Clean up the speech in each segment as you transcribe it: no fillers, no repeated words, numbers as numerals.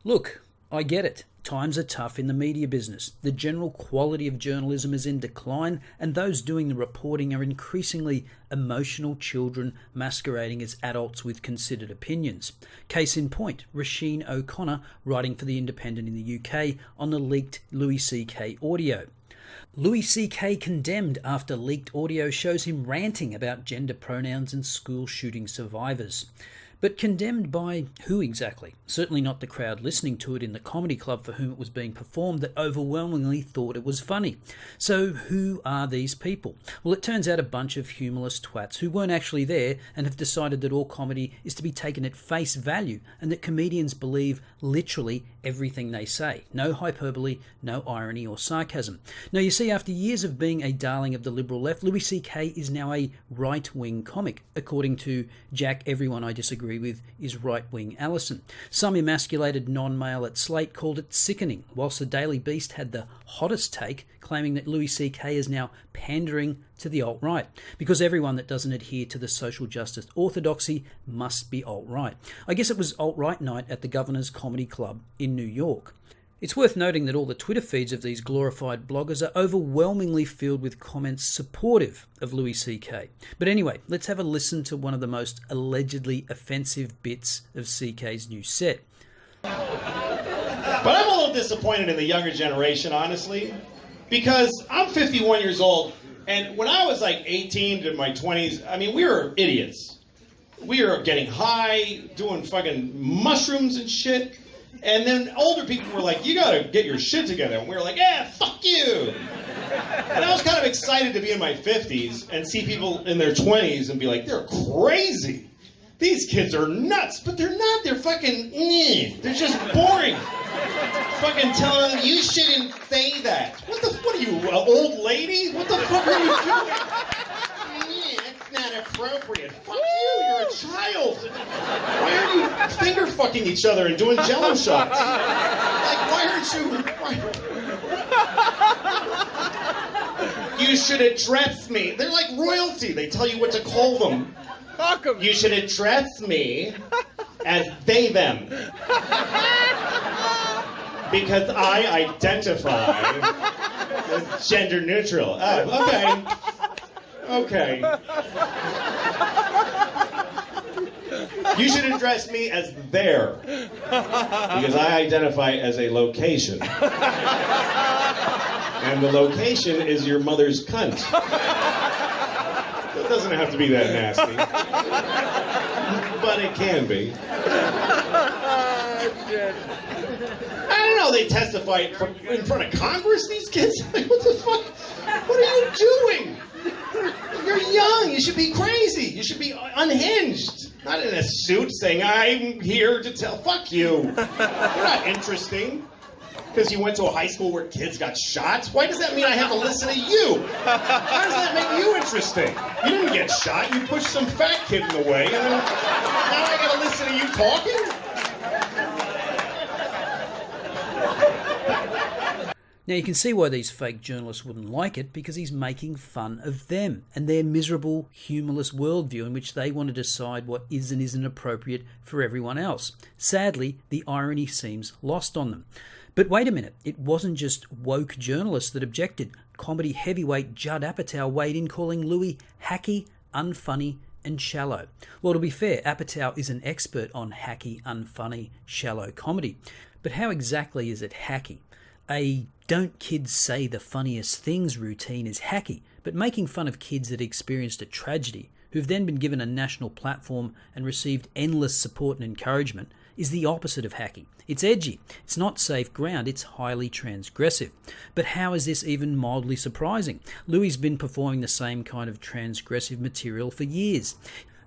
Look, I get it. Times are tough in the media business. The general quality of journalism is in decline, and those doing the reporting are increasingly emotional children masquerading as adults with considered opinions. Case in point, Roisin O'Connor writing for The Independent in the UK on the leaked Louis C.K. audio. Louis C.K. condemned after leaked audio shows him ranting about gender pronouns and school shooting survivors. But condemned by who exactly? Certainly not the crowd listening to it in the comedy club for whom it was being performed that overwhelmingly thought it was funny. So who are these people? Well, it turns out a bunch of humorless twats who weren't actually there and have decided that all comedy is to be taken at face value and that comedians believe literally everything they say. No hyperbole, no irony or sarcasm. Now, you see, after years of being a darling of the liberal left, Louis C.K. is now a right-wing comic, according to Jack Everyone I Disagree With is Right-Wing Allison. Some emasculated non-male at Slate called it sickening, whilst the Daily Beast had the hottest take, claiming that Louis C.K. is now pandering to the alt-right, because everyone that doesn't adhere to the social justice orthodoxy must be alt-right. I guess it was alt-right night at the Governor's Comedy Club in New York. It's worth noting that all the Twitter feeds of these glorified bloggers are overwhelmingly filled with comments supportive of Louis C.K. But anyway, let's have a listen to one of the most allegedly offensive bits of C.K.'s new set. But I'm a little disappointed in the younger generation, honestly, because I'm 51 years old, and when I was like 18 to my 20s, I mean, we were idiots. We were getting high, doing fucking mushrooms and shit. And then older people were like, you gotta get your shit together. And we were like, yeah, fuck you. And I was kind of excited to be in my 50s and see people in their 20s and be like, they're crazy. These kids are nuts. But they're not. They're fucking, they're just boring. Fucking telling them, you shouldn't say that. What are you, an old lady? What the fuck are you doing? It's not appropriate. Fuck you, you're a child. Why are you finger fucking each other and doing jello shots? Like, why aren't you... You should address me. They're like royalty. They tell you what to call them. You should address me as they, them. Because I identify as gender neutral. Oh, okay. Okay. You should address me as there. Because I identify as a location. And the location is your mother's cunt. It doesn't have to be that nasty. But it can be. I don't know, they testify in front of Congress, these kids? Like, what the fuck? What are you doing? You're young. You should be crazy. You should be unhinged. Not in a suit saying, I'm here to tell. Fuck you. You're not interesting. Because you went to a high school where kids got shot? Why does that mean I have to listen to you? How does that make you interesting? You didn't get shot. You pushed some fat kid in the way. And then, now I got to listen to you talking? Now you can see why these fake journalists wouldn't like it, because he's making fun of them and their miserable, humorless worldview in which they want to decide what is and isn't appropriate for everyone else. Sadly, the irony seems lost on them. But wait a minute, it wasn't just woke journalists that objected. Comedy heavyweight Judd Apatow weighed in, calling Louis hacky, unfunny and shallow. Well, to be fair, Apatow is an expert on hacky, unfunny, shallow comedy. But how exactly is it hacky? A don't kids say the funniest things routine is hacky, but making fun of kids that experienced a tragedy, who've then been given a national platform and received endless support and encouragement, is the opposite of hacky. It's edgy. It's not safe ground. It's highly transgressive. But how is this even mildly surprising? Louis's been performing the same kind of transgressive material for years.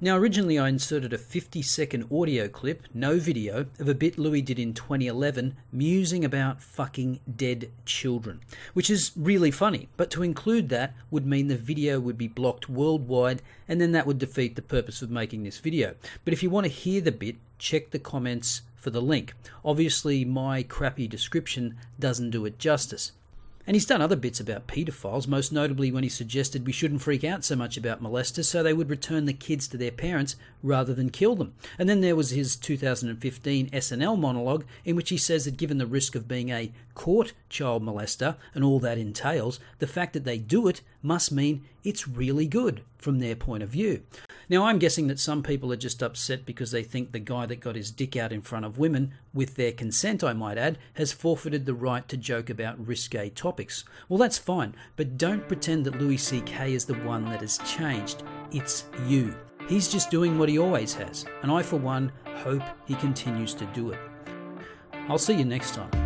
Now, originally I inserted a 50-second audio clip, no video, of a bit Louis did in 2011 musing about fucking dead children, which is really funny, but to include that would mean the video would be blocked worldwide, and then that would defeat the purpose of making this video. But if you want to hear the bit, check the comments for the link. Obviously, my crappy description doesn't do it justice. And he's done other bits about paedophiles, most notably when he suggested we shouldn't freak out so much about molesters so they would return the kids to their parents rather than kill them. And then there was his 2015 SNL monologue in which he says that given the risk of being a caught child molester and all that entails, the fact that they do it must mean it's really good from their point of view. Now, I'm guessing that some people are just upset because they think the guy that got his dick out in front of women, with their consent I might add, has forfeited the right to joke about risque topics. Well, that's fine, but don't pretend that Louis C.K. is the one that has changed. It's you. He's just doing what he always has, and I for one hope he continues to do it. I'll see you next time.